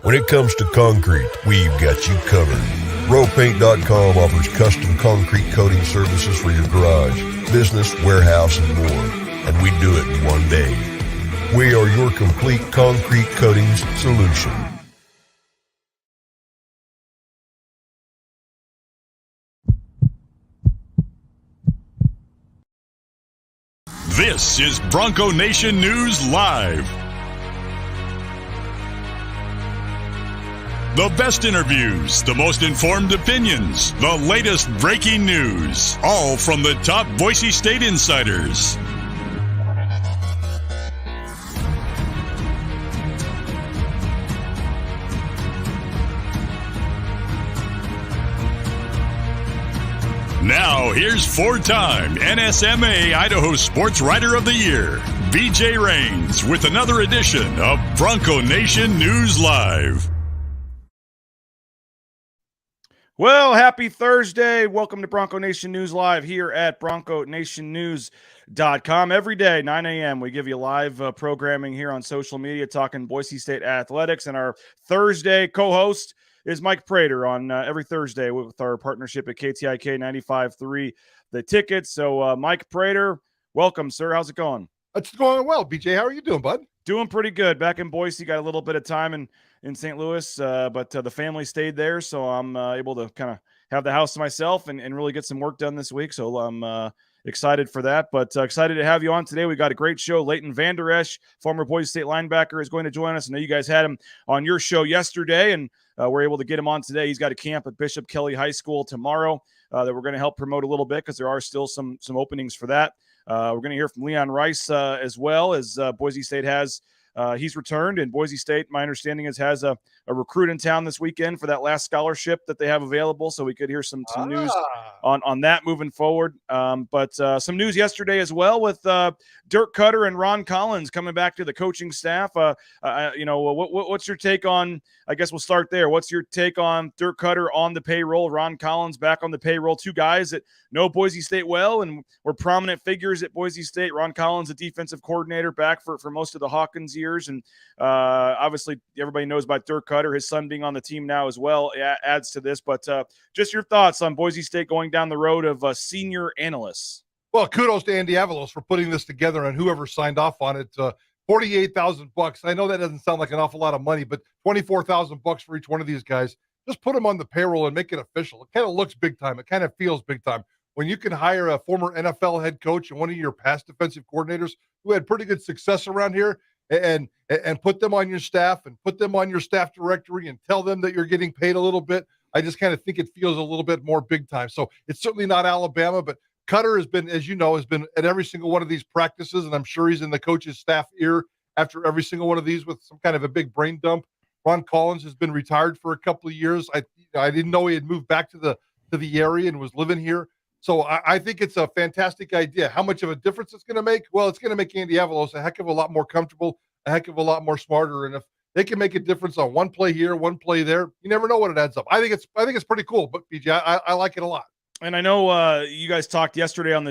When it comes to concrete, we've got you covered. RowPaint.com offers custom concrete coating services for your garage, business, warehouse, and more. And we do it in one day. We are your complete concrete coatings solution. This is Bronco Nation News Live. The best interviews, the most informed opinions, the latest breaking news, all from the top Boise State insiders. Now, here's four-time NSMA Idaho Sports Writer of the Year, BJ Rains, with another edition of Bronco Nation News Live. Well, happy Thursday. Welcome to Bronco Nation News Live here at BroncoNationNews.com. Every day, 9 a.m., we give you live programming here on social media talking Boise State athletics. And our Thursday co-host is Mike Prater on every Thursday with our partnership at KTIK 95.3 The Ticket. So, Mike Prater, welcome, sir. How's it going? It's going well, BJ. How are you doing, bud? Doing pretty good. Back in Boise, got a little bit of time in St. Louis, but the family stayed there, so I'm able to kind of have the house to myself and really get some work done this week. So I'm excited for that, but excited to have you on today. We got a great show. Leighton Vander Esch, former Boise State linebacker, is going to join us. I know you guys had him on your show yesterday, and we're able to get him on today. He's got a camp at Bishop Kelly High School tomorrow that we're going to help promote a little bit because there are still some openings for that. We're going to hear from Leon Rice as well, as Boise State has. He's returned, and Boise State, my understanding is, has a recruit in town this weekend for that last scholarship that they have available. So we could hear some news on that moving forward. But some news yesterday as well with Dirk Cutter and Ron Collins coming back to the coaching staff. What's your take on? I guess we'll start there. What's your take on Dirk Cutter on the payroll, Ron Collins back on the payroll? Two guys that know Boise State well and were prominent figures at Boise State. Ron Collins, a defensive coordinator, back for most of the Hawkins years. And obviously everybody knows about Dirk Cutter. His son being on the team now as well adds to this. But just your thoughts on Boise State going down the road of senior analysts. Well, kudos to Andy Avalos for putting this together and whoever signed off on it. $48,000. I know that doesn't sound like an awful lot of money, but $24,000 for each one of these guys. Just put them on the payroll and make it official. It kind of looks big time. It kind of feels big time. When you can hire a former NFL head coach and one of your past defensive coordinators who had pretty good success around here and put them on your staff and put them on your staff directory and tell them that you're getting paid a little bit, I just kind of think it feels a little bit more big time. So it's certainly not Alabama, but Cutter has been, as you know, has been at every single one of these practices, and I'm sure he's in the coach's staff ear after every single one of these with some kind of a big brain dump. Ron Collins has been retired for a couple of years. I didn't know he had moved back to the area and was living here. So I think it's a fantastic idea. How much of a difference it's going to make? Well, it's going to make Andy Avalos a heck of a lot more comfortable, a heck of a lot more smarter. And if they can make a difference on one play here, one play there, you never know what it adds up. I think it's pretty cool. But BJ, I like it a lot. And I know you guys talked yesterday on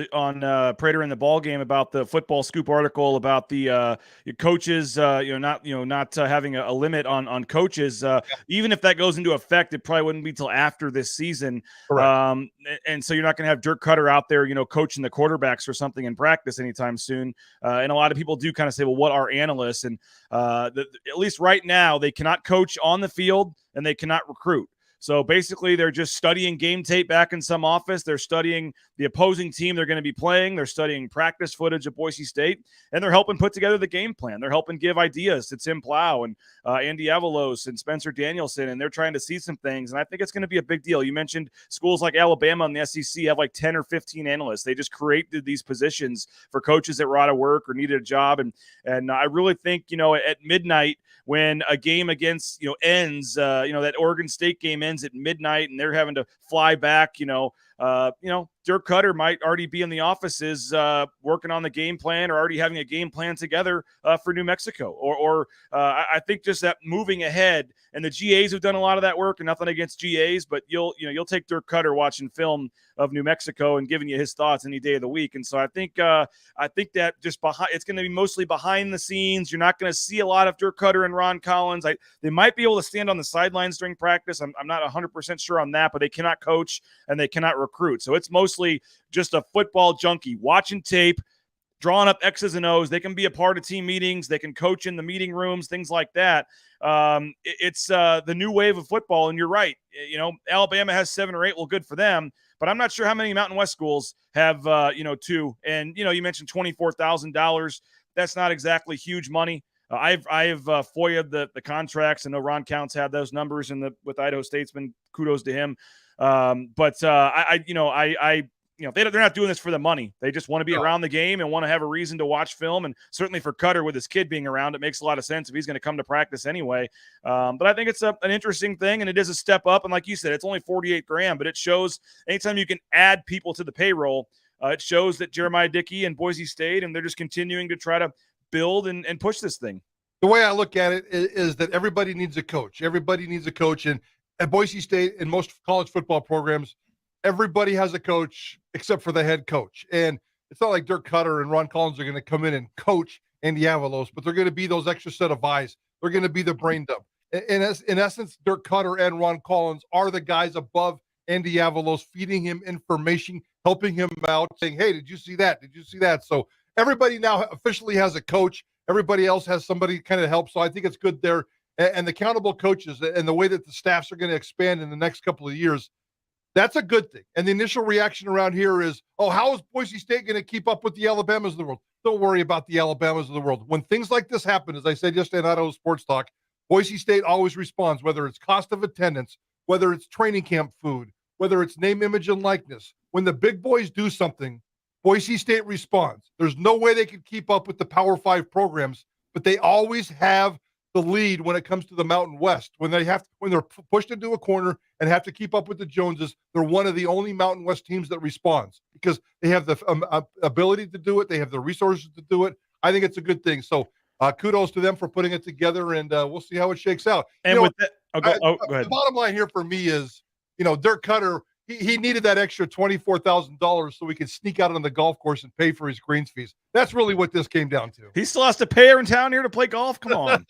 Prater in the Ball Game about the Football Scoop article about the coaches, not having a limit on coaches. Even if that goes into effect, it probably wouldn't be till after this season. And so you're not going to have Dirk Cutter out there, coaching the quarterbacks or something in practice anytime soon. And a lot of people do kind of say, well, what are analysts? And at least right now, they cannot coach on the field and they cannot recruit. So basically, they're just studying game tape back in some office. They're studying the opposing team they're going to be playing. They're studying practice footage of Boise State, and they're helping put together the game plan. They're helping give ideas to Tim Plow and Andy Avalos and Spencer Danielson, and they're trying to see some things. And I think it's going to be a big deal. You mentioned schools like Alabama and the SEC have like 10 or 15 analysts. They just created these positions for coaches that were out of work or needed a job. And I really think, at midnight, when a game against, ends, that Oregon State game ends at midnight and they're having to fly back, Dirk Cutter might already be in the offices working on the game plan or already having a game plan together for New Mexico. Or I think just that moving ahead, and the GAs have done a lot of that work, and nothing against GAs, but you'll take Dirk Cutter watching film of New Mexico and giving you his thoughts any day of the week. And so I think that just it's going to be mostly behind the scenes. You're not going to see a lot of Dirk Cutter and Ron Collins. They might be able to stand on the sidelines during practice. I'm not 100% sure on that, but they cannot coach and they cannot recruit. So it's mostly just a football junkie watching tape, drawing up X's and O's. They can be a part of team meetings. They can coach in the meeting rooms, things like that. It's the new wave of football. And you're right. Alabama has 7 or 8. Well, good for them. But I'm not sure how many Mountain West schools have, 2. And, you mentioned $24,000. That's not exactly huge money. I've FOIA'd the contracts. I know Ron Counts had those numbers with Idaho Statesman. Kudos to him. They're not doing this for the money. They just want to be around the game and want to have a reason to watch film. And certainly for Cutter, with his kid being around, it makes a lot of sense if he's going to come to practice anyway. But I think it's an interesting thing, and it is a step up. And like you said, it's only $48,000, but it shows anytime you can add people to the payroll, it shows that Jeremiah Dickey and Boise State, and they're just continuing to try to build and push this thing. The way I look at it is that everybody needs a coach. Everybody needs a coach. And at Boise State and most college football programs, everybody has a coach except for the head coach. And it's not like Dirk Cutter and Ron Collins are going to come in and coach Andy Avalos, but they're going to be those extra set of eyes. They're going to be the brain dump. In essence, Dirk Cutter and Ron Collins are the guys above Andy Avalos, feeding him information, helping him out, saying, hey, did you see that? Did you see that? So everybody now officially has a coach. Everybody else has somebody kind of help. So I think it's good there. And the accountable coaches and the way that the staffs are going to expand in the next couple of years, that's a good thing. And the initial reaction around here is, how is Boise State going to keep up with the Alabamas of the world? Don't worry about the Alabamas of the world. When things like this happen, as I said yesterday in Idaho Sports Talk, Boise State always responds, whether it's cost of attendance, whether it's training camp food, whether it's name, image, and likeness. When the big boys do something, Boise State responds. There's no way they can keep up with the Power 5 programs, but they always have the lead when it comes to the Mountain West. When they're pushed into a corner and have to keep up with the Joneses, they're one of the only Mountain West teams that responds because they have the ability to do it. They have the resources to do it. I think it's a good thing. So kudos to them for putting it together, and we'll see how it shakes out. And with that, go ahead. The bottom line here for me is, Dirk Cutter, he needed that extra $24,000 so he could sneak out on the golf course and pay for his greens fees. That's really what this came down to. He still has to pay her in town here to play golf. Come on.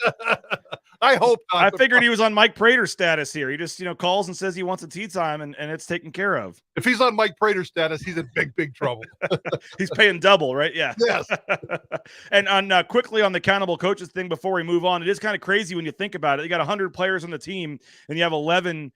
I hope not. I figured he was on Mike Prater status here. He just, calls and says he wants a tee time, and it's taken care of. If he's on Mike Prater status, he's in big, big trouble. He's paying double, right? Yeah. Yes. And quickly on the accountable coaches thing before we move on, it is kind of crazy when you think about it. You got 100 players on the team, and you have 11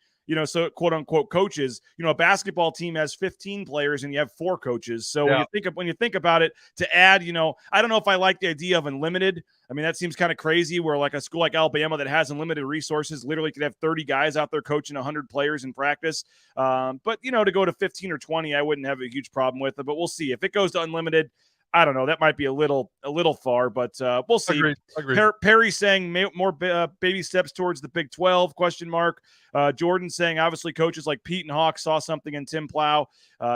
so quote unquote coaches. A basketball team has 15 players and you have 4 coaches. So when you think about it, to add, I don't know if I like the idea of unlimited. I mean, that seems kind of crazy where like a school like Alabama that has unlimited resources literally could have 30 guys out there coaching 100 players in practice. But to go to 15 or 20, I wouldn't have a huge problem with it, but we'll see. If it goes to unlimited, I don't know. That might be a little far, but we'll see. Agreed. Perry saying more baby steps towards the Big 12, ? Jordan saying, obviously, coaches like Pete and Hawk saw something in Tim Plow.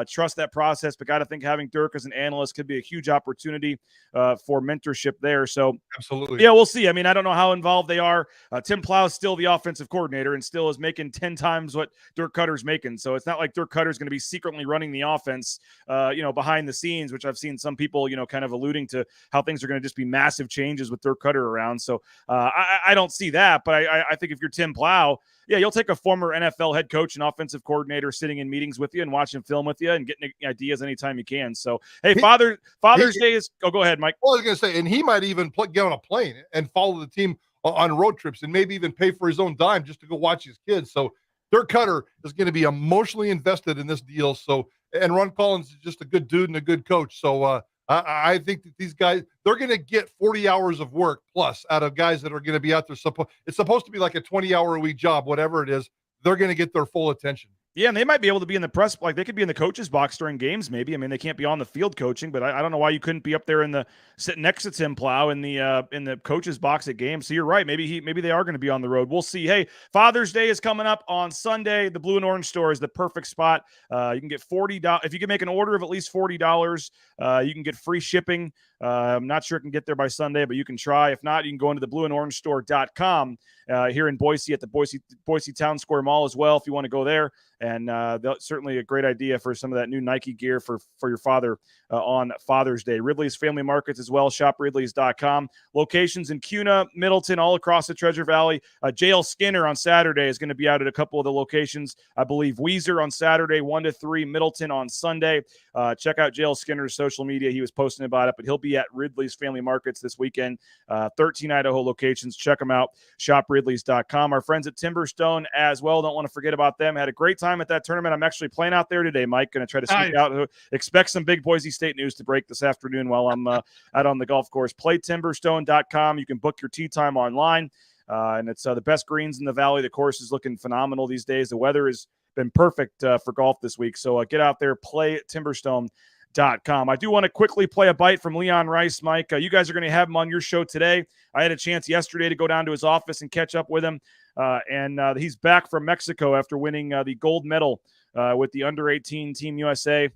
Trust that process, but got to think having Dirk as an analyst could be a huge opportunity for mentorship there. So, absolutely. Yeah, we'll see. I mean, I don't know how involved they are. Tim Plow is still the offensive coordinator and still is making 10 times what Dirk Cutter's making. So it's not like Dirk Cutter's going to be secretly running the offense, behind the scenes, which I've seen some people, kind of alluding to how things are going to just be massive changes with Dirk Cutter around. So I don't see that, but I think if you're Tim Plow, you'll take a former NFL head coach and offensive coordinator sitting in meetings with you and watching film with you and getting ideas anytime you can. So, hey, Father's Day is – go ahead, Mike. Well, I was going to say, and he might even get on a plane and follow the team on road trips and maybe even pay for his own dime just to go watch his kids. So Dirk Cutter is going to be emotionally invested in this deal. So, and Ron Collins is just a good dude and a good coach. So, I think that these guys, they're going to get 40 hours of work plus out of guys that are going to be out there. It's supposed to be like a 20-hour-a-week job, whatever it is. They're going to get their full attention. Yeah, and they might be able to be in the press, like they could be in the coach's box during games, maybe. I mean, they can't be on the field coaching, but I don't know why you couldn't be up there sitting next to Tim Plow in the coach's box at games. So you're right. Maybe they are going to be on the road. We'll see. Hey, Father's Day is coming up on Sunday. The Blue and Orange store is the perfect spot. You can get $40 if you can make an order of at least $40. You can get free shipping. I'm not sure it can get there by Sunday, but you can try. If not, you can go into the blueandorange.store.com here in Boise at the Boise Town Square Mall as well if you want to go there. And certainly a great idea for some of that new Nike gear for your father on Father's Day. Ridley's Family Markets as well. Shop Ridley's.com. Locations in Cuna, Middleton, all across the Treasure Valley. JL Skinner on Saturday is going to be out at a couple of the locations. I believe Weezer on Saturday, 1 to 3, Middleton on Sunday. Check out JL Skinner's social media. He was posting about it, but he'll be at Ridley's Family Markets this weekend. 13 Idaho locations. Check them out. Shop Ridley's.com. Our friends at Timberstone as well. Don't want to forget about them. Had a great time at that tournament. I'm actually playing out there today, Mike. Going to try to sneak out. Expect some big Boise State news to break this afternoon while I'm out on the golf course. PlayTimberstone.com. You can book your tee time online, and it's the best greens in the valley. The course is looking phenomenal these days. The weather has been perfect for golf this week, so get out there, PlayTimberstone.com. I do want to quickly play a bite from Leon Rice, Mike. You guys are going to have him on your show today. I had a chance yesterday to go down to his office and catch up with him. And he's back from Mexico after winning the gold medal with the under-18 Team USA.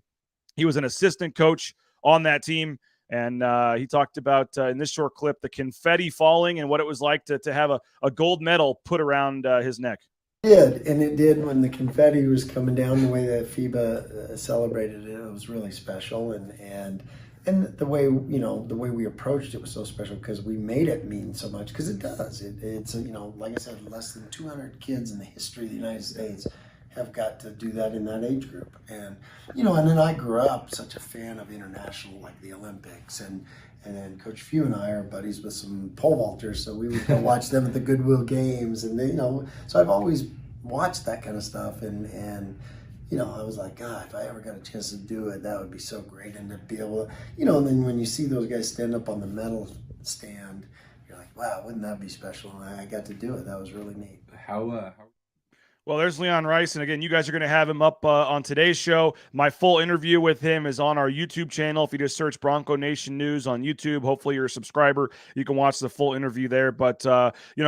He was an assistant coach on that team, and he talked about, in this short clip, the confetti falling and what it was like to have a gold medal put around his neck. It did when the confetti was coming down, the way that FIBA celebrated it. It was really special, and the way we approached it was so special because we made it mean so much, because it does. It's like I said, less than 200 kids in the history of the United States have got to do that in that age group. And and then I grew up such a fan of international, like the Olympics, and then Coach Few and I are buddies with some pole vaulters, so we would go watch them at the Goodwill Games, and they, so I've always watched that kind of stuff, and I was like, God, if I ever got a chance to do it, that would be so great. And to be able to, and then when you see those guys stand up on the medal stand, you're like, wow, wouldn't that be special? And I got to do it. That was really neat. Well, there's Leon Rice, and again, you guys are going to have him up on today's show. My full interview with him is on our YouTube channel. If you just search Bronco Nation News on YouTube, hopefully you're a subscriber. You can watch the full interview there. But,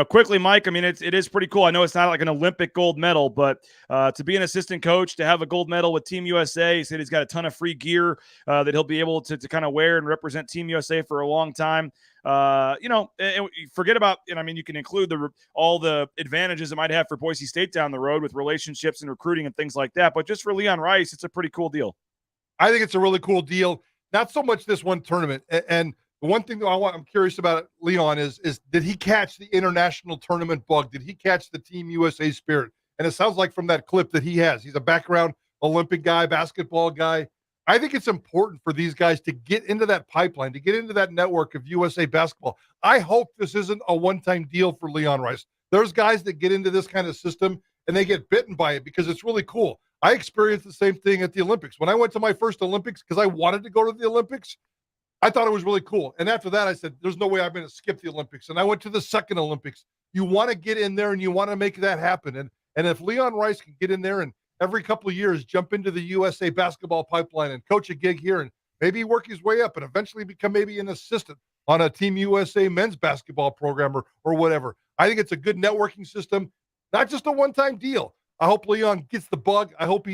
quickly, Mike, I mean, it is pretty cool. I know it's not like an Olympic gold medal, but to be an assistant coach, to have a gold medal with Team USA, he said he's got a ton of free gear that he'll be able to kind of wear and represent Team USA for a long time. And forget about, you can include all the advantages it might have for Boise State down the road with relationships and recruiting and things like that. But just for Leon Rice, it's a pretty cool deal. I think it's a really cool deal. Not so much this one tournament. And the one thing that I'm curious about Leon is did he catch the international tournament bug? Did he catch the Team USA spirit? And it sounds like from that clip that he has. He's a background Olympic guy, basketball guy. I think it's important for these guys to get into that pipeline, to get into that network of USA basketball. I hope this isn't a one-time deal for Leon Rice. There's guys that get into this kind of system and they get bitten by it because it's really cool. I experienced the same thing at the Olympics. When I went to my first Olympics, because I wanted to go to the Olympics, I thought it was really cool. And after that, I said, there's no way I'm going to skip the Olympics. And I went to the second Olympics. You want to get in there and you want to make that happen. And if Leon Rice can get in there and every couple of years jump into the USA basketball pipeline and coach a gig here and maybe work his way up and eventually become maybe an assistant on a Team USA men's basketball program or whatever. I think it's a good networking system, not just a one-time deal. I hope Leon gets the bug. I hope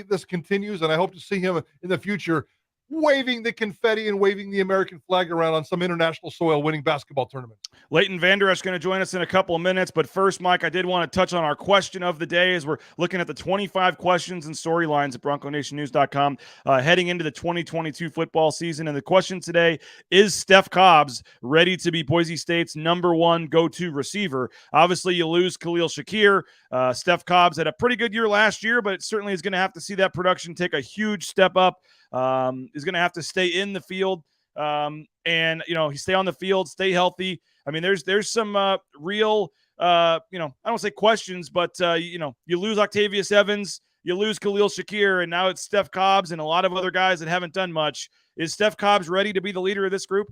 this continues, and I hope to see him in the future waving the confetti and waving the American flag around on some international soil, winning basketball tournaments. Leighton Vander Esch going to join us in a couple of minutes. But first, Mike, I did want to touch on our question of the day as we're looking at the 25 questions and storylines at BroncoNationNews.com heading into the 2022 football season. And the question today is, Steph Cobbs ready to be Boise State's #1 go-to receiver? Obviously, you lose Khalil Shakir. Steph Cobbs had a pretty good year last year, but certainly is going to have to see that production take a huge step up. Is going to have to stay in the field and, he stay on the field, stay healthy. I mean, there's some real, I don't say questions, but, you lose Octavius Evans, you lose Khalil Shakir, and now it's Steph Cobbs and a lot of other guys that haven't done much. Is Steph Cobbs ready to be the leader of this group?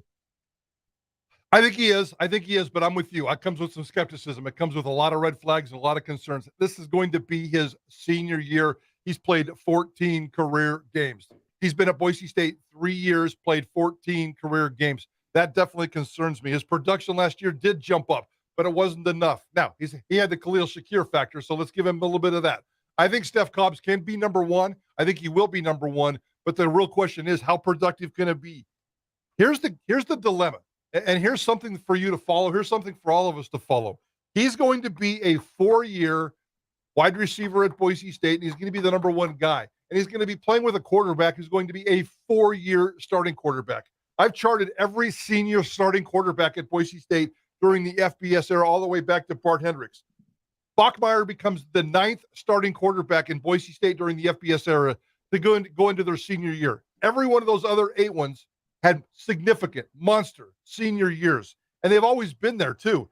I think he is. But I'm with you. It comes with some skepticism. It comes with a lot of red flags and a lot of concerns. This is going to be his senior year. He's played 14 career games. He's been at Boise State 3 years, played 14 career games. That definitely concerns me. His production last year did jump up, but it wasn't enough. Now, he had the Khalil Shakir factor, so let's give him a little bit of that. I think Steph Cobbs can be number one. I think he will be number one, but the real question is, how productive can it be? Here's the dilemma. And here's something for you to follow. Here's something for all of us to follow. He's going to be a 4-year wide receiver at Boise State, and he's going to be the number one guy. And he's going to be playing with a quarterback who's going to be a 4-year starting quarterback. I've charted every senior starting quarterback at Boise State during the FBS era all the way back to Bart Hendricks. Bachmeier becomes the 9th starting quarterback in Boise State during the FBS era to go into their senior year. Every one of those other 8 ones had significant monster senior years, and they've always been there too.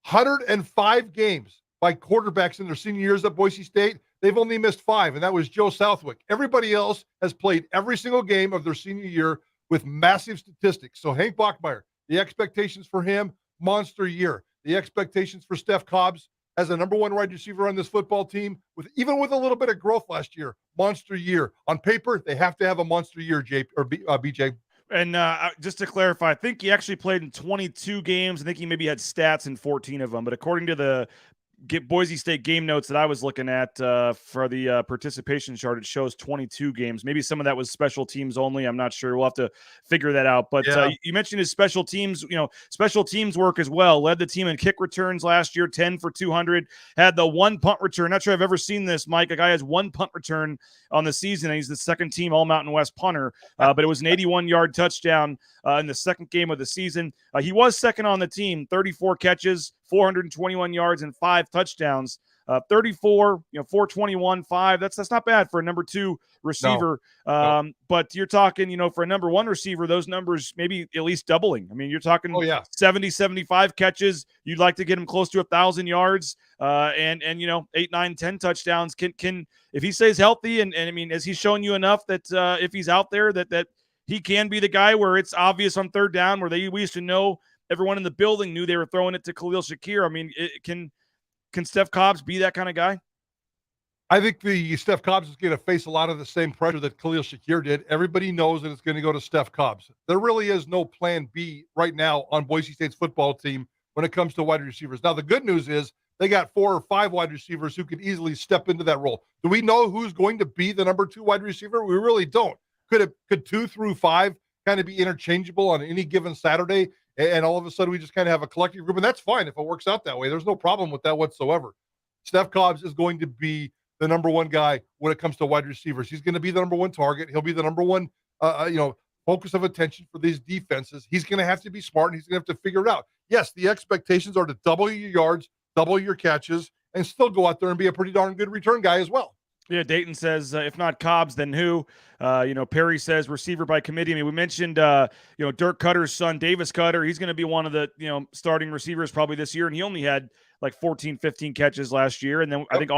105 games by quarterbacks in their senior years at Boise State. They've only missed 5, and that was Joe Southwick. Everybody else has played every single game of their senior year with massive statistics. So Hank Bachmeier, the expectations for him, monster year. The expectations for Steph Cobbs as a number one wide receiver on this football team, even with a little bit of growth last year, monster year. On paper, they have to have a monster year, BJ. And just to clarify, I think he actually played in 22 games. I think he maybe had stats in 14 of them. But according to the Boise State game notes that I was looking at for the participation chart, it shows 22 games. Maybe some of that was special teams only. I'm not sure. We'll have to figure that out. But you mentioned his special teams, special teams work as well. Led the team in kick returns last year, 10 for 200. Had the 1 punt return. Not sure I've ever seen this, Mike. A guy has 1 punt return on the season, and he's the second team All Mountain West punter. But it was an 81-yard touchdown in the second game of the season. He was second on the team, 34 catches, 421 yards, and 5 touchdowns. 34, 421, 5. That's not bad for a number 2 receiver. No. But you're talking, for a number 1 receiver, those numbers maybe at least doubling. I mean, you're talking 70, 75 catches. You'd like to get him close to 1,000 yards, and 8, 9, 10 touchdowns. Can if he stays healthy, and I mean, has he shown you enough that if he's out there that he can be the guy where it's obvious on third down, where we used to know everyone in the building knew they were throwing it to Khalil Shakir? I mean, can Steph Cobbs be that kind of guy? I think the Steph Cobbs is going to face a lot of the same pressure that Khalil Shakir did. Everybody knows that it's going to go to Steph Cobbs. There really is no plan B right now on Boise State's football team when it comes to wide receivers. Now, the good news is they got 4 or 5 wide receivers who could easily step into that role. Do we know who's going to be the number 2 wide receiver? We really don't. Could 2 through 5 kind of be interchangeable on any given Saturday, and all of a sudden we just kind of have a collective group, and that's fine if it works out that way. There's no problem with that whatsoever. Steph Cobbs is going to be the number 1 guy when it comes to wide receivers. He's going to be the number 1 target. He'll be the number 1, focus of attention for these defenses. He's going to have to be smart, and he's going to have to figure it out. Yes, the expectations are to double your yards, double your catches, and still go out there and be a pretty darn good return guy as well. Yeah, Dayton says, if not Cobbs, then who? Perry says receiver by committee. I mean, we mentioned, Dirk Cutter's son, Davis Cutter. He's going to be one of the, starting receivers probably this year, and he only had like 14, 15 catches last year. And then I think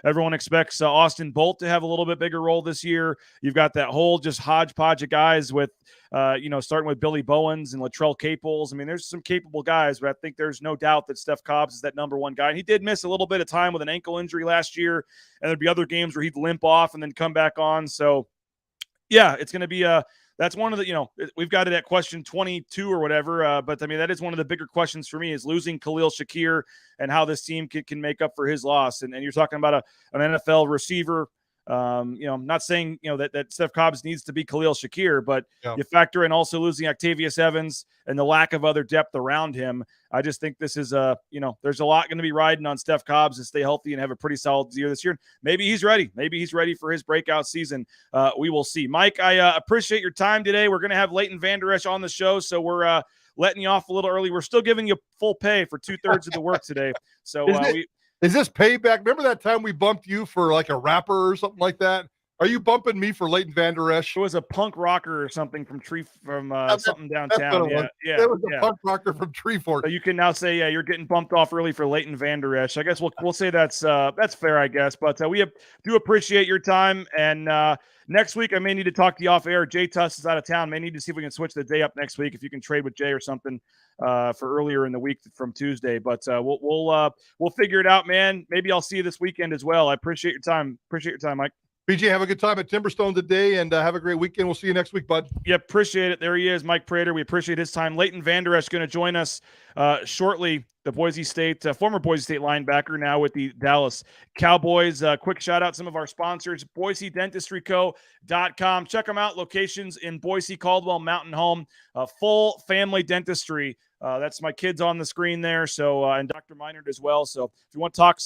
everyone expects Austin Bolt to have a little bit bigger role this year. You've got that whole just hodgepodge of guys with, starting with Billy Bowens and Latrell Caples. I mean, there's some capable guys, but I think there's no doubt that Steph Cobbs is that number 1 guy. And he did miss a little bit of time with an ankle injury last year, and there'd be other games where he'd limp off and then come back on. So, yeah, it's going to be that's one of the, we've got it at question 22 or whatever. But I mean, that is one of the bigger questions for me, is losing Khalil Shakir and how this team can make up for his loss. And you're talking about an NFL receiver. I'm not saying, that Steph Cobbs needs to be Khalil Shakir, but you factor in also losing Octavius Evans and the lack of other depth around him. I just think this is there's a lot going to be riding on Steph Cobbs to stay healthy and have a pretty solid year this year. Maybe he's ready. Maybe he's ready for his breakout season. We will see. Mike, I appreciate your time today. We're going to have Leighton Vander Esch on the show, so we're letting you off a little early. We're still giving you full pay for 2/3 of the work today. So is this payback? Remember that time we bumped you for like a rapper or something like that? Are you bumping me for Leighton Vander Esch? It was a punk rocker or something from something downtown. Yeah, it was a punk rocker from Treefort. So you can now say, you're getting bumped off early for Leighton Vander Esch. I guess we'll say that's fair, I guess. But we do appreciate your time, and next week I may need to talk to you off air. Jay Tuss is out of town. May need to see if we can switch the day up next week. If you can trade with Jay or something for earlier in the week from Tuesday. But we'll figure it out, man. Maybe I'll see you this weekend as well. I appreciate your time. Appreciate your time, Mike. BJ, have a good time at Timberstone today, and have a great weekend. We'll see you next week, bud. Yeah, appreciate it. There he is, Mike Prater. We appreciate his time. Leighton Vander Esch going to join us shortly. The Boise State, former Boise State linebacker, now with the Dallas Cowboys. Quick shout out some of our sponsors, BoiseDentistryCo.com. Check them out. Locations in Boise, Caldwell, Mountain Home, full family dentistry. That's my kids on the screen there. So, and Dr. Meinert as well. So if you want to talk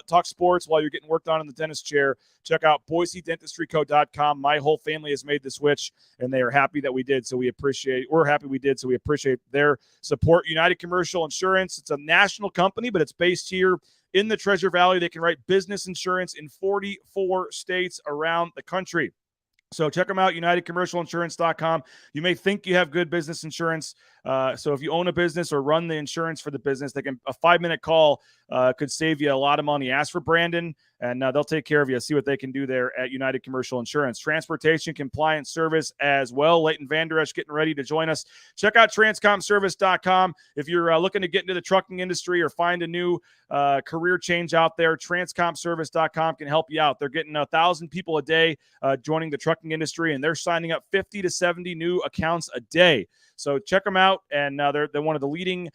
talk sports while you're getting worked on in the dentist chair, check out BoiseDentistryCo.com. My whole family has made the switch, and they are happy that we did. So we're happy we did. So we appreciate their support. United Commercial Insurance. It's a national company, but it's based here in the Treasure Valley. They can write business insurance in 44 states around the country. So check them out, UnitedCommercialInsurance.com. You may think you have good business insurance. So if you own a business or run the insurance for the business, a 5-minute call could save you a lot of money. Ask for Brandon, and they'll take care of you. See what they can do there at United Commercial Insurance. Transportation compliance service as well. Leighton Vander Esch getting ready to join us. Check out TranscomService.com. If you're looking to get into the trucking industry or find a new career change out there, TranscomService.com can help you out. They're getting 1,000 people a day joining the trucking industry, and they're signing up 50 to 70 new accounts a day. So check them out, and they're one of the leading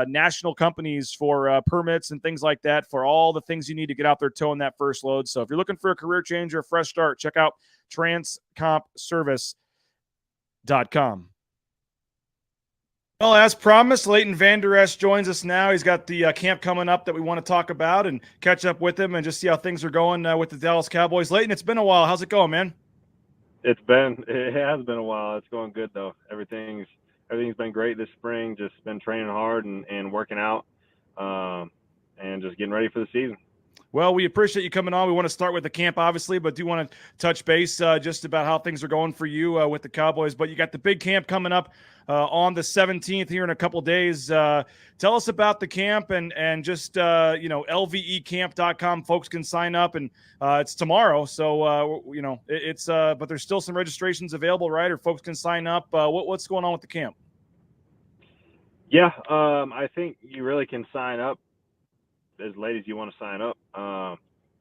national companies for permits and things like that for all the things you need to get out there towing that first load. So if you're looking for a career change or a fresh start, check out TranscomService.com. Well, as promised, Leighton Vander Esch joins us now. He's got the camp coming up that we want to talk about and catch up with him and just see how things are going with the Dallas Cowboys. Leighton, it's been a while. How's it going, man? It has been a while. It's going good, though. Everything's been great this spring. Just been training hard and working out and just getting ready for the season. Well, we appreciate you coming on. We want to start with the camp, obviously, but do want to touch base just about how things are going for you with the Cowboys. But you got the big camp coming up on the 17th here in a couple days. Tell us about the camp and just, lvecamp.com. Folks can sign up, and it's tomorrow. So, it's but there's still some registrations available, right? Or folks can sign up. What's going on with the camp? Yeah, I think you really can sign up as late as you want to sign up.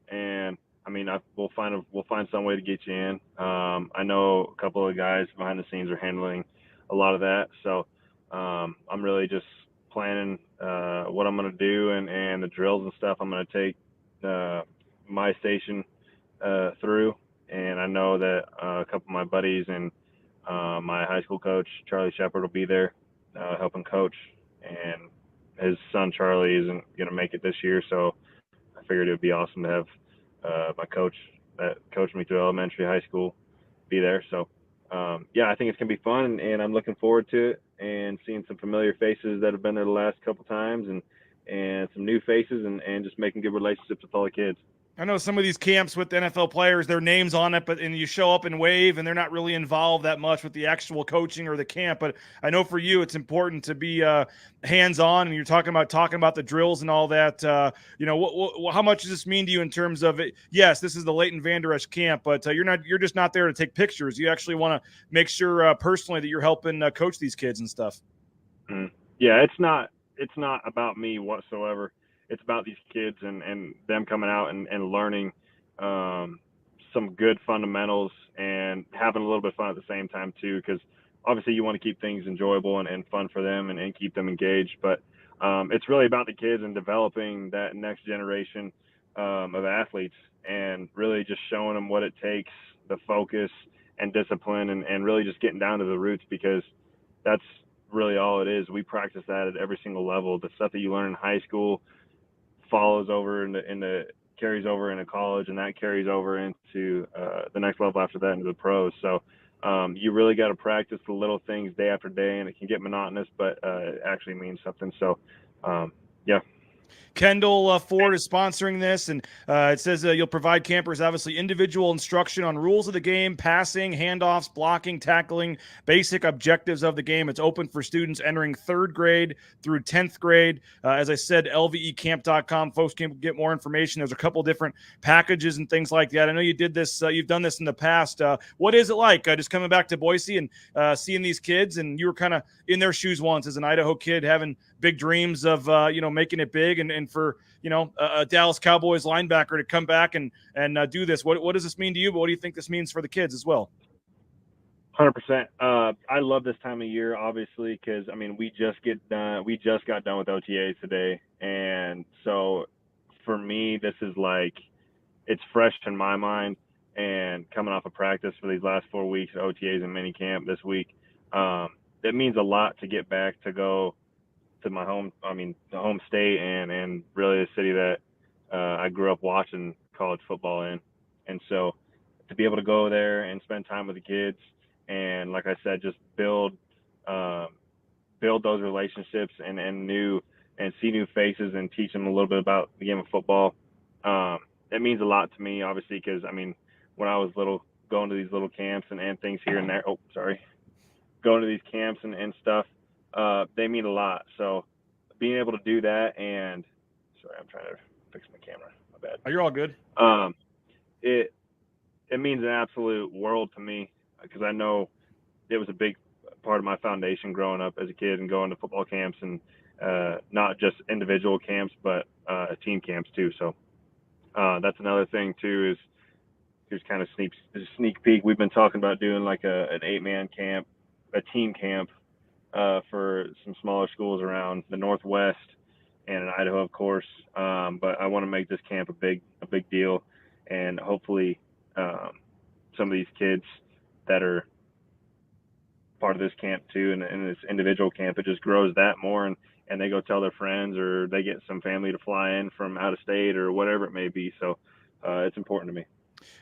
And I mean, we'll find some way to get you in. I know a couple of guys behind the scenes are handling a lot of that. So, I'm really just planning, what I'm going to do and the drills and stuff I'm going to take, my station, through. And I know that, a couple of my buddies and, my high school coach, Charlie Shepard, will be there, helping coach, and his son Charlie isn't going to make it this year, so I figured it would be awesome to have my coach that coached me through elementary, high school, be there. So, I think it's going to be fun, and I'm looking forward to it and seeing some familiar faces that have been there the last couple times and some new faces and just making good relationships with all the kids. I know some of these camps with NFL players, their names on it, and you show up and wave, and they're not really involved that much with the actual coaching or the camp. But I know for you, it's important to be hands-on, and you're talking about the drills and all that. How much does this mean to you in terms of it? Yes, this is the Leighton Vander Esch camp, but you're just not there to take pictures. You actually want to make sure personally that you're helping coach these kids and stuff. Yeah, it's not about me whatsoever. It's about these kids and them coming out and learning some good fundamentals and having a little bit of fun at the same time too, because obviously you want to keep things enjoyable and fun for them and keep them engaged. But it's really about the kids and developing that next generation of athletes and really just showing them what it takes, the focus and discipline and really just getting down to the roots, because that's really all it is. We practice that at every single level. The stuff that you learn in high school follows over carries over into college, and that carries over into the next level after that, into the pros. So you really got to practice the little things day after day, and it can get monotonous, but it actually means something. So, yeah. Kendall Ford is sponsoring this, and it says you'll provide campers obviously individual instruction on rules of the game, passing, handoffs, blocking, tackling, basic objectives of the game. It's open for students entering 3rd grade through 10th grade. As I said, lvecamp.com. Folks can get more information. There's a couple different packages and things like that. I know you did this. You've done this in the past. What is it like just coming back to Boise and seeing these kids? And you were kind of in their shoes once as an Idaho kid, having big dreams of making it big, and for a Dallas Cowboys linebacker to come back and do this. What does this mean to you? But what do you think this means for the kids as well? 100%. I love this time of year, obviously, because we just got done with OTAs today, and so for me, this is like it's fresh in my mind. And coming off of practice for these last 4 weeks, OTAs and mini camp this week, it means a lot to get back to go to my home, the home state and really the city that I grew up watching college football in. And so to be able to go there and spend time with the kids and, like I said, just build those relationships and see new faces and teach them a little bit about the game of football. It means a lot to me, obviously, because, when I was little, going to these little camps and things here and there, going to these camps and stuff, they mean a lot. So being able to do that, and sorry, I'm trying to fix my camera. My bad. Oh, you're all good. It means an absolute world to me because I know it was a big part of my foundation growing up as a kid and going to football camps and not just individual camps, but team camps too. So that's another thing too is here's kind of sneak peek. We've been talking about doing like an 8-man camp, a team camp, for some smaller schools around the Northwest and in Idaho, of course. But I want to make this camp a big deal, and hopefully some of these kids that are part of this camp too, and this individual camp, it just grows that more, and they go tell their friends, or they get some family to fly in from out of state or whatever it may be. So it's important to me.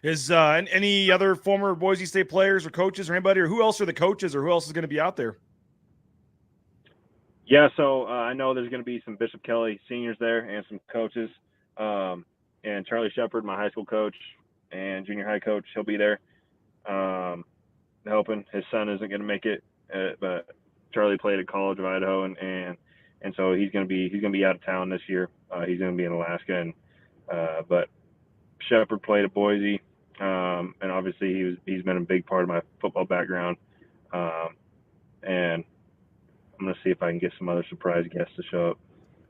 Is any other former Boise State players or coaches or anybody, or who else are the coaches, or who else is going to be out there? Yeah, so I know there's going to be some Bishop Kelly seniors there and some coaches. And Charlie Shepard, my high school coach and junior high coach, he'll be there helping. His son isn't going to make it, but Charlie played at College of Idaho, and so he's going to be out of town this year. He's going to be in Alaska, but Shepard played at Boise, and obviously he's been a big part of my football background, and I'm going to see if I can get some other surprise guests to show up.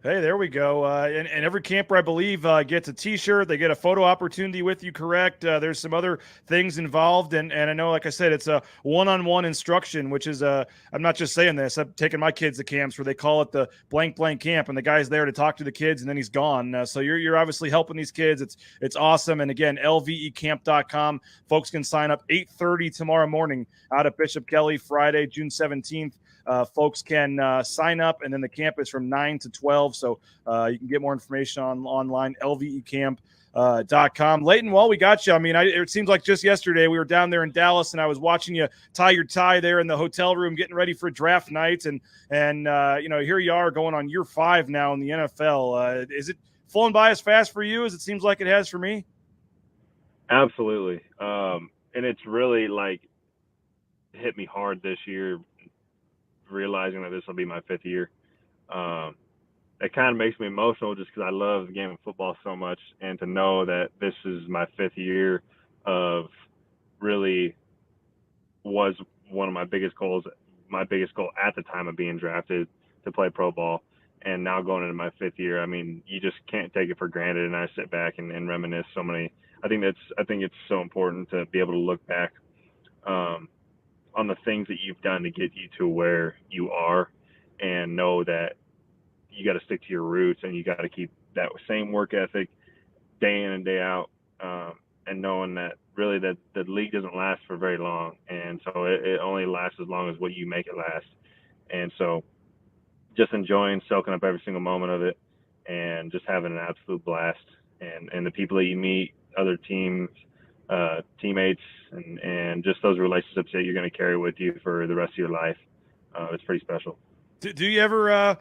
Hey, there we go. And every camper, I believe, gets a T-shirt. They get a photo opportunity with you, correct? There's some other things involved. And I know, like I said, it's a one-on-one instruction, which is I'm not just saying this. I'm taking my kids to camps where they call it the blank camp, and the guy's there to talk to the kids, and then he's gone. So you're obviously helping these kids. It's awesome. And again, lvecamp.com. Folks can sign up 8:30 tomorrow morning out of Bishop Kelly, Friday, June 17th. Folks can sign up, and then the camp is from 9 to 12. So you can get more information online, lvecamp.com. Leighton, while we got you, it seems like just yesterday we were down there in Dallas, and I was watching you tie your tie there in the hotel room, getting ready for draft night, and here you are going on year 5 now in the NFL. Is it flown by as fast for you as it seems like it has for me? Absolutely, and it's really hit me hard this year, realizing that this will be my 5th year. It kind of makes me emotional just because I love the game of football so much, and to know that this is my 5th year of really was one of my biggest goals at the time of being drafted to play pro ball, and now going into my 5th year, you just can't take it for granted. And I sit back and reminisce so many. I think it's so important to be able to look back on the things that you've done to get you to where you are, and know that you got to stick to your roots, and you got to keep that same work ethic day in and day out, and knowing that really that the league doesn't last for very long, and so it only lasts as long as what you make it last. And so just enjoying, soaking up every single moment of it, and just having an absolute blast, and the people that you meet, other teams, teammates, and just those relationships that you're going to carry with you for the rest of your life. It's pretty special. Do you ever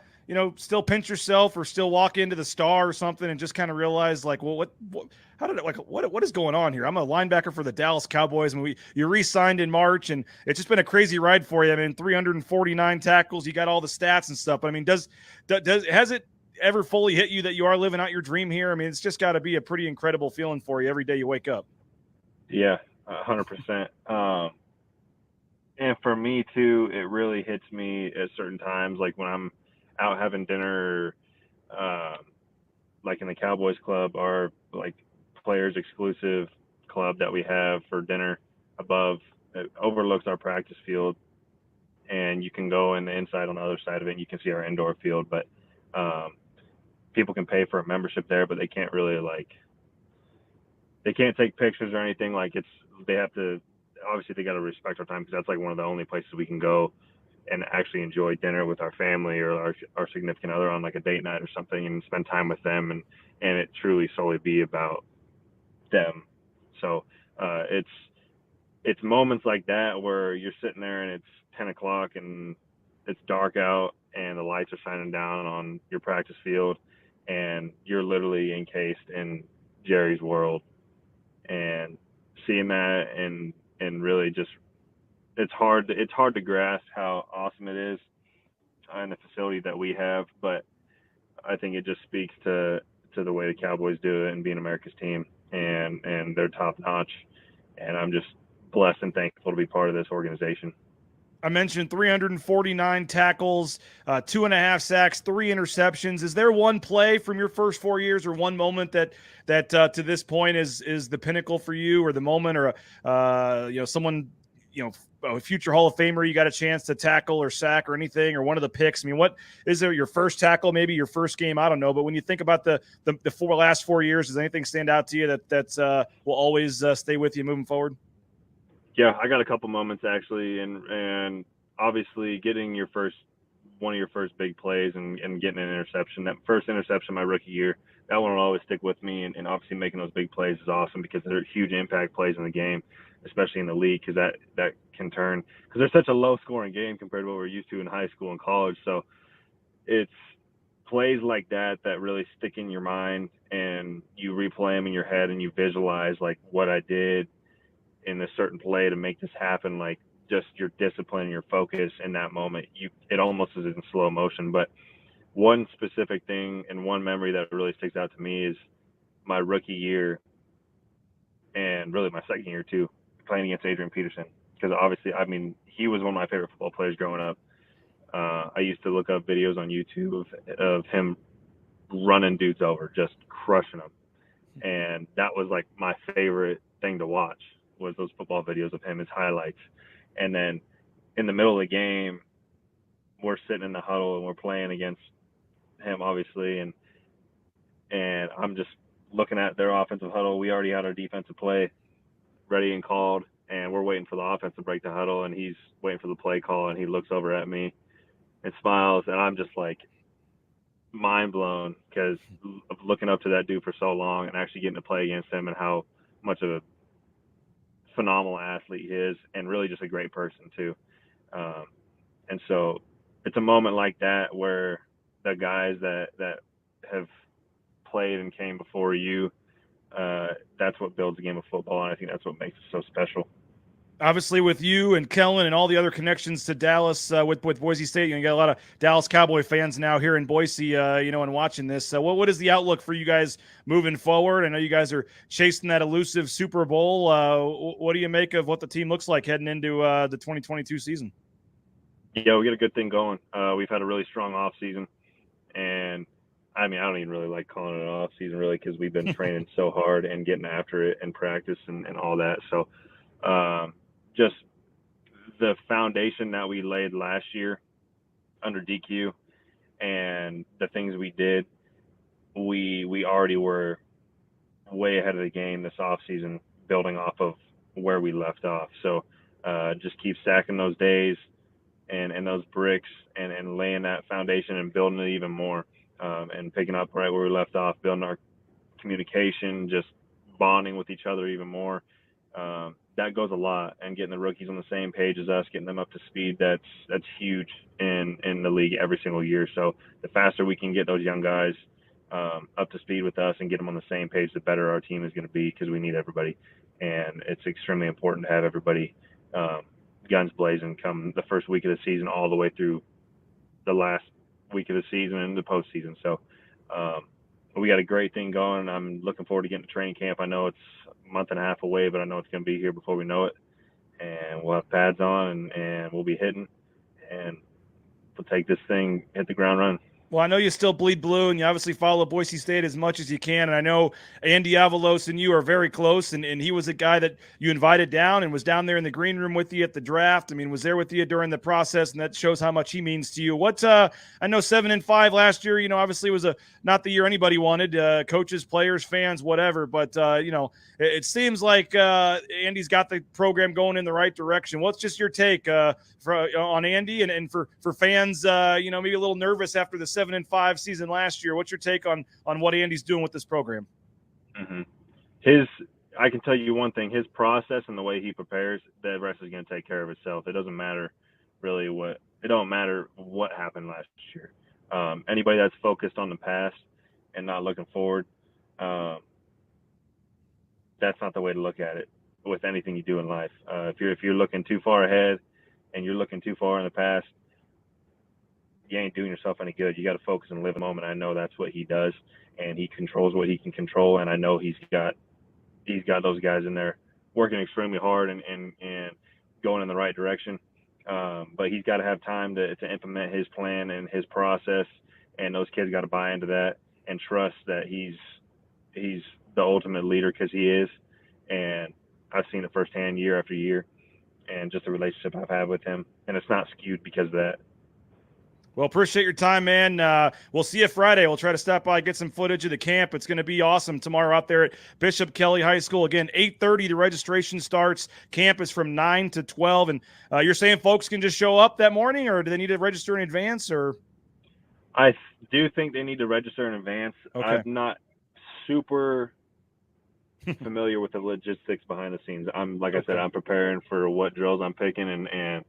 still pinch yourself or still walk into the Star or something and just kind of realize like, well, what is going on here? I'm a linebacker for the Dallas Cowboys, and you re-signed in March, and it's just been a crazy ride for you. I mean, 349 tackles, you got all the stats and stuff. But I mean, has it ever fully hit you that you are living out your dream here? I mean, it's just got to be a pretty incredible feeling for you every day you wake up. Yeah, 100%. And for me too, it really hits me at certain times, like when I'm out having dinner, like in the Cowboys Club, our like players exclusive club that we have for dinner above. It overlooks our practice field, and you can go in the inside on the other side of it and you can see our indoor field. But people can pay for a membership there, but they can't really they can't take pictures or anything. Like they have to, obviously they got to respect our time, because that's like one of the only places we can go and actually enjoy dinner with our family or our significant other on like a date night or something, and spend time with them and it truly solely be about them. So it's moments like that where you're sitting there and it's 10 o'clock and it's dark out and the lights are shining down on your practice field and you're literally encased in Jerry's world, and seeing that and really just, it's hard to grasp how awesome it is in the facility that we have. But I think it just speaks to the way the Cowboys do it and being America's team, and they're top notch. And I'm just blessed and thankful to be part of this organization. I mentioned 349 tackles, 2.5 sacks, 3 interceptions. Is there one play from your first 4 years or one moment that to this point is the pinnacle for you, or the moment, or someone, a future Hall of Famer you got a chance to tackle or sack or anything, or one of the picks? I mean, what is there, your first tackle, maybe your first game? I don't know. But when you think about the last 4 years, does anything stand out to you that will always stay with you moving forward? Yeah, I got a couple moments actually, and obviously getting one of your first big plays and getting an interception. That first interception my rookie year, that one will always stick with me. And obviously making those big plays is awesome, because they're huge impact plays in the game, especially in the league, because that can turn, because they're such a low scoring game compared to what we're used to in high school and college. So it's plays like that really stick in your mind, and you replay them in your head and you visualize like what I did in a certain play to make this happen. Like just your discipline, your focus in that moment, it almost is in slow motion. But one specific thing and one memory that really sticks out to me is my rookie year, and really my second year too, playing against Adrian Peterson, because obviously, I mean, he was one of my favorite football players growing up. I used to look up videos on YouTube of him running dudes over, just crushing them, and that was like my favorite thing to watch, was those football videos of him, his highlights. And then in the middle of the game, we're sitting in the huddle and we're playing against him, obviously, and I'm just looking at their offensive huddle. We already had our defensive play ready and called, and we're waiting for the offense to break the huddle, and he's waiting for the play call, and he looks over at me and smiles, and I'm just like mind blown, because of looking up to that dude for so long and actually getting to play against him, and how much of a phenomenal athlete he is, and really just a great person too. And so it's a moment like that where the guys that have played and came before you, that's what builds the game of football, and I think that's what makes it so special. Obviously, with you and Kellen and all the other connections to Dallas with Boise State, you got a lot of Dallas Cowboy fans now here in Boise, and watching this. What is the outlook for you guys moving forward? I know you guys are chasing that elusive Super Bowl. What do you make of what the team looks like heading into the 2022 season? Yeah, we got a good thing going. We've had a really strong off season, and I mean, I don't even really like calling it an off season, really, because we've been training so hard and getting after it and practice and all that. So, just the foundation that we laid last year under DQ and the things we did, we already were way ahead of the game this off season, building off of where we left off. So just keep stacking those days and those bricks and laying that foundation and building it even more, and picking up right where we left off, building our communication, just bonding with each other even more. that goes a lot, and getting the rookies on the same page as us, getting them up to speed, that's huge in the league every single year. So the faster we can get those young guys up to speed with us and get them on the same page, the better our team is going to be, because we need everybody. And it's extremely important to have everybody guns blazing come the first week of the season all the way through the last week of the season and the postseason. So we got a great thing going. I'm looking forward to getting to training camp. I know it's a month and a half away, but I know it's going to be here before we know it. And we'll have pads on, and we'll be hitting, and we'll take this thing, hit the ground running. Well, I know you still bleed blue, and you obviously follow Boise State as much as you can. And I know Andy Avalos and you are very close, and he was a guy that you invited down and was down there in the green room with you at the draft. I mean, was there with you during the process, and that shows how much he means to you. What I know 7-5 last year, obviously was not the year anybody wanted, coaches, players, fans, whatever. But, it seems like Andy's got the program going in the right direction. What's just your take on Andy and for fans, maybe a little nervous after the 7-5 season last year? What's your take on what Andy's doing with this program? Mm-hmm. I can tell you one thing, his process and the way he prepares, the rest is going to take care of itself. It doesn't matter really what happened last year. Anybody that's focused on the past and not looking forward, that's not the way to look at it with anything you do in life. If you're looking too far ahead and you're looking too far in the past, you ain't doing yourself any good. You got to focus and live the moment. I know that's what he does, and he controls what he can control. And I know he's got those guys in there working extremely hard and going in the right direction. But he's got to have time to implement his plan and his process, and those kids got to buy into that and trust that he's the ultimate leader, because he is. And I've seen it firsthand year after year, and just the relationship I've had with him, and it's not skewed because of that. Well, appreciate your time, man. We'll see you Friday. We'll try to stop by, get some footage of the camp. It's going to be awesome tomorrow out there at Bishop Kelly High School. Again, 8:30 the registration starts. Camp is from 9 to 12. And you're saying folks can just show up that morning, or do they need to register in advance? Or I do think they need to register in advance. Okay. I'm not super familiar with the logistics behind the scenes. I said, I'm preparing for what drills I'm picking and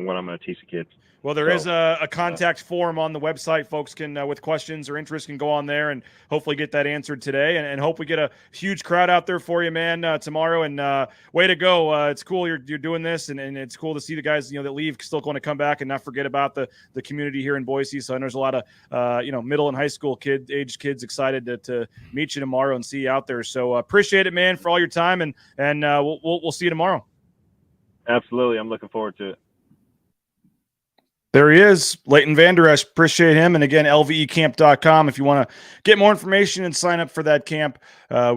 what I'm going to teach the kids. Well, there is a contact form on the website. Folks can, with questions or interest, can go on there and hopefully get that answered today. And hope we get a huge crowd out there for you, man, tomorrow. And way to go. It's cool you're doing this, and it's cool to see the guys, that leave still going to come back and not forget about the community here in Boise. So I know there's a lot of, middle and high school aged kids excited to meet you tomorrow and see you out there. So appreciate it, man, for all your time. And we'll see you tomorrow. Absolutely. I'm looking forward to it. There he is, Leighton Vander Esch. Appreciate him. And again, lvecamp.com if you want to get more information and sign up for that camp.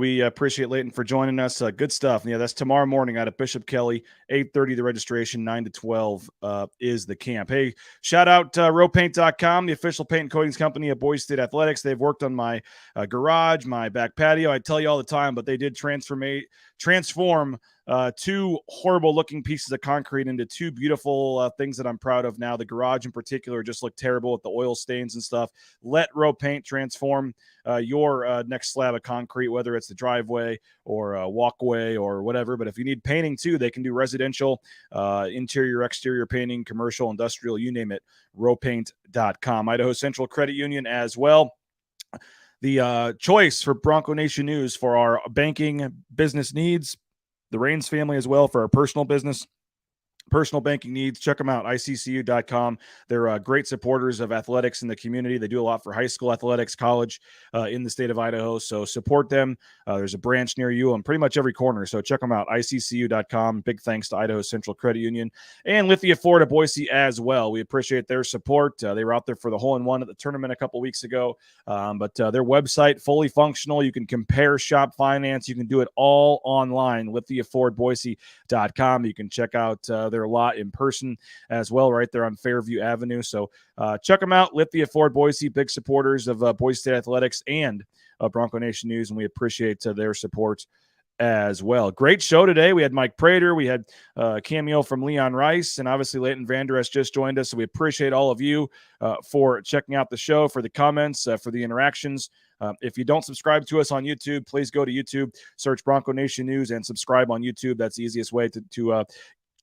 We appreciate Leighton for joining us. Good stuff. Yeah, that's tomorrow morning out at Bishop Kelly, 8:30 the registration, 9 to 12 is the camp. Hey, shout out rowpaint.com, the official paint and coatings company of Boise State Athletics. They've worked on my garage, my back patio. I tell you all the time, but they did transform two horrible looking pieces of concrete into two beautiful things that I'm proud of now. The garage in particular just looked terrible with the oil stains and stuff. Let Row Paint transform your next slab of concrete, whether it's the driveway or a walkway or whatever. But if you need painting too, they can do residential, interior, exterior painting, commercial, industrial, you name it. Rowpaint.com. Idaho Central Credit Union as well. The choice for Bronco Nation News for our banking business needs. The Rains family as well for our personal banking needs. Check them out, iccu.com. They're great supporters of athletics in the community. They do a lot for high school athletics, college in the state of Idaho. So support them. There's a branch near you on pretty much every corner. So check them out, iccu.com. Big thanks to Idaho Central Credit Union and Lithia Ford of Boise as well. We appreciate their support. They were out there for the hole-in-one at the tournament a couple weeks ago. But their website, fully functional. You can compare, shop, finance. You can do it all online, lithiafordboise.com. You can check out their lot in person as well, right there on Fairview Avenue. So check them out. Lithia Ford Boise, big supporters of Boise State Athletics and Bronco Nation News, and we appreciate their support as well. Great show today. We had Mike Prater. We had a cameo from Leon Rice, and obviously Leighton Vander Esch just joined us. So we appreciate all of you for checking out the show, for the comments, for the interactions. If you don't subscribe to us on YouTube, please go to YouTube, search Bronco Nation News, and subscribe on YouTube. That's the easiest way to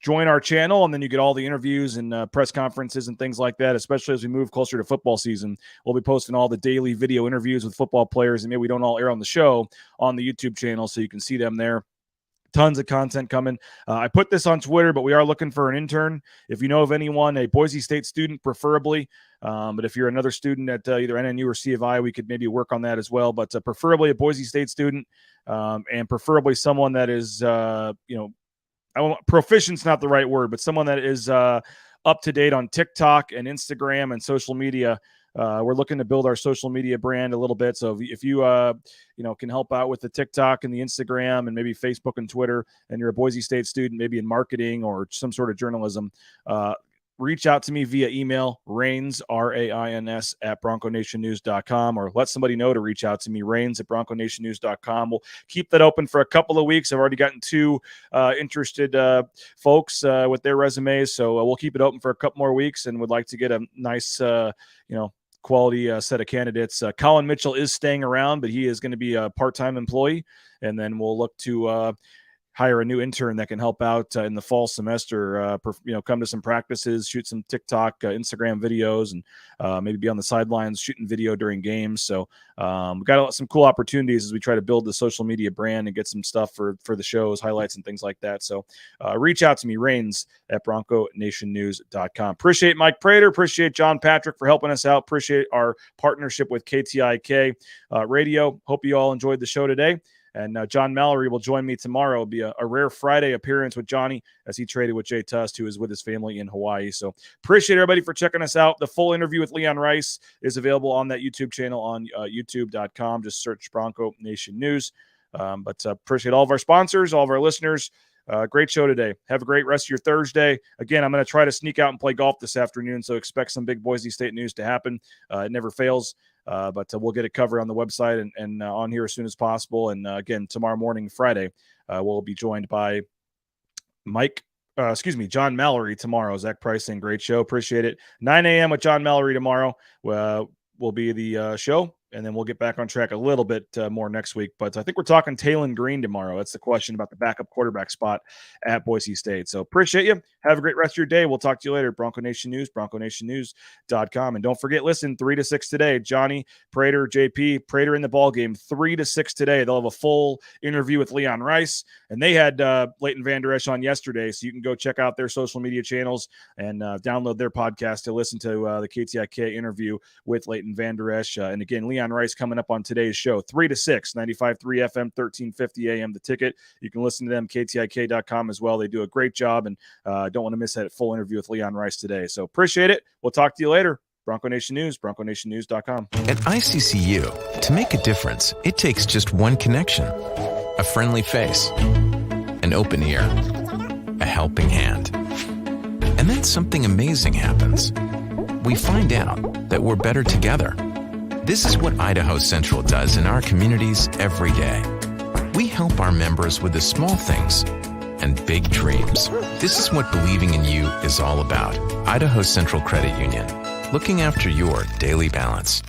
join our channel, and then you get all the interviews and press conferences and things like that, especially as we move closer to football season. We'll be posting all the daily video interviews with football players, and maybe we don't all air on the show on the YouTube channel, so you can see them there. Tons of content coming. I put this on Twitter, but we are looking for an intern. If you know of anyone, a Boise State student preferably, but if you're another student at either NNU or C of I, we could maybe work on that as well, but preferably a Boise State student, and preferably someone that is, proficient's not the right word, but someone that is up to date on TikTok and Instagram and social media. We're looking to build our social media brand a little bit. So if you can help out with the TikTok and the Instagram and maybe Facebook and Twitter, and you're a Boise State student, maybe in marketing or some sort of journalism, reach out to me via email, Rains, RAINS, at BroncoNationNews.com, or let somebody know to reach out to me, Rains at BroncoNationNews.com. We'll keep that open for a couple of weeks. I've already gotten 2 interested folks with their resumes, so we'll keep it open for a couple more weeks, and would like to get a nice, quality set of candidates. Colin Mitchell is staying around, but he is going to be a part-time employee, and then we'll look to hire a new intern that can help out in the fall semester, come to some practices, shoot some TikTok, Instagram videos, and maybe be on the sidelines shooting video during games. So we've got some cool opportunities as we try to build the social media brand and get some stuff for the shows, highlights, and things like that. So reach out to me, Rains at BroncoNationNews.com. Appreciate Mike Prater. Appreciate John Patrick for helping us out. Appreciate our partnership with KTIK Radio. Hope you all enjoyed the show today. And John Mallory will join me tomorrow. It'll be a rare Friday appearance with Johnny as he traded with Jay Tust, who is with his family in Hawaii. So appreciate everybody for checking us out. The full interview with Leon Rice is available on that YouTube channel on youtube.com. Just search Bronco Nation News. But appreciate all of our sponsors, all of our listeners. Great show today. Have a great rest of your Thursday. Again, I'm going to try to sneak out and play golf this afternoon, so expect some big Boise State news to happen. It never fails. But we'll get it covered on the website and on here as soon as possible. And again, tomorrow morning, Friday, we'll be joined by John Mallory tomorrow. Zach Pricing, great show. Appreciate it. 9 a.m. with John Mallory tomorrow will be the show. And then we'll get back on track a little bit more next week. But I think we're talking Talon Green tomorrow. That's the question about the backup quarterback spot at Boise State. So appreciate you. Have a great rest of your day. We'll talk to you later. Bronco Nation News, BroncoNationNews.com. And don't forget, listen, 3 to 6 today. Johnny, Prater, JP, Prater in the ball game, 3 to 6 today. They'll have a full interview with Leon Rice. And they had Leighton Vander Esch on yesterday. So you can go check out their social media channels and download their podcast to listen to the KTIK interview with Leighton Vander Esch. And again, Leon Rice coming up on today's show, 3 to 6, 95.3 FM, 1350 AM, The Ticket. You can listen to them, KTIK.com as well. They do a great job, and don't want to miss that full interview with Leon Rice today. So appreciate it. We'll talk to you later. Bronco Nation News, BroncoNationNews.com. At ICCU, to make a difference, it takes just one connection. A friendly face, an open ear, a helping hand. And then something amazing happens. We find out that we're better together. This is what Idaho Central does in our communities every day. We help our members with the small things and big dreams. This is what believing in you is all about. Idaho Central Credit Union, looking after your daily balance.